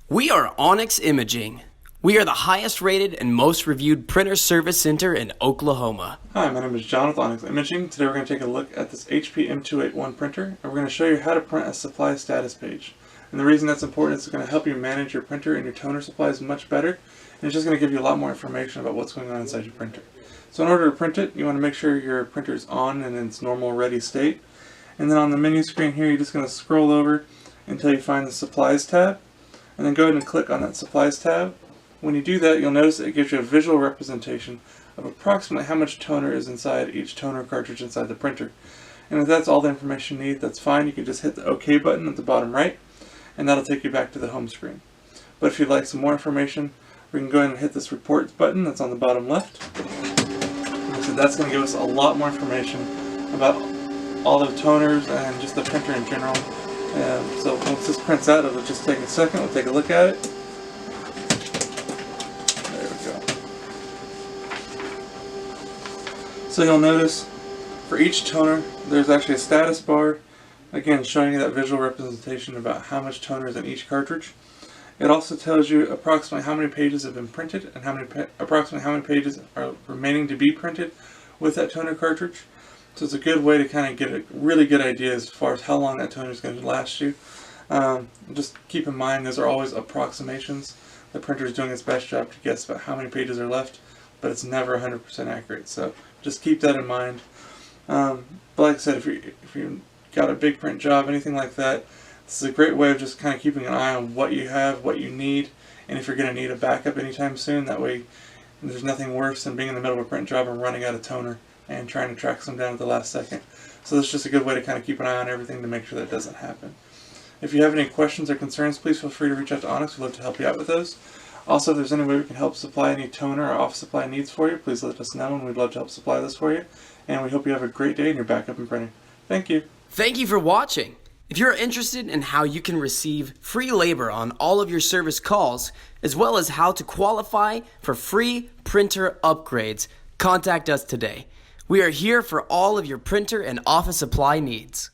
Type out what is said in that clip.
We are Onyx Imaging. We are the highest rated and most reviewed printer service center in Oklahoma. Hi, my name is John with Onyx Imaging. Today we're going to take a look at this HP M281 printer, and we're going to show you how to print a supply status page. And the reason that's important is it's going to help you manage your printer and your toner supplies much better, and it's just going to give you a lot more information about what's going on inside your printer. So in order to print it, you want to make sure your printer is on and in its normal ready state. And then on the menu screen here, you're just going to scroll over until you find the Supplies tab, and then go ahead and click on that Supplies tab. When you do that, you'll notice that it gives you a visual representation of approximately how much toner is inside each toner cartridge inside the printer. And if that's all the information you need, that's fine. You can just hit the OK button at the bottom right, and that'll take you back to the home screen. But if you'd like some more information, we can go ahead and hit this Reports button that's on the bottom left. So that's going to give us a lot more information about all the toners and just the printer in general. So once this prints out, it'll just take a second. We'll take a look at it. There we go. So you'll notice for each toner, there's actually a status bar, again showing you that visual representation about how much toner is in each cartridge. It also tells you approximately how many pages have been printed and approximately how many pages are remaining to be printed with that toner cartridge. So it's a good way to kind of get a really good idea as far as how long that toner is going to last you. Just keep in mind those are always approximations. The printer is doing its best job to guess about how many pages are left, but it's never 100% accurate. So just keep that in mind. But like I said, if you've got a big print job, anything like that, this is a great way of just kind of keeping an eye on what you have, what you need, and if you're going to need a backup anytime soon. That way there's nothing worse than being in the middle of a print job and running out of toner and trying to track some down at the last second. So this is just a good way to kind of keep an eye on everything to make sure that doesn't happen. If you have any questions or concerns, please feel free to reach out to Onyx. We'd love to help you out with those. Also, if there's any way we can help supply any toner or office supply needs for you, please let us know, and we'd love to help supply this for you. And we hope you have a great day in your backup and printing. Thank you. Thank you for watching. If you're interested in how you can receive free labor on all of your service calls, as well as how to qualify for free printer upgrades, contact us today. We are here for all of your printer and office supply needs.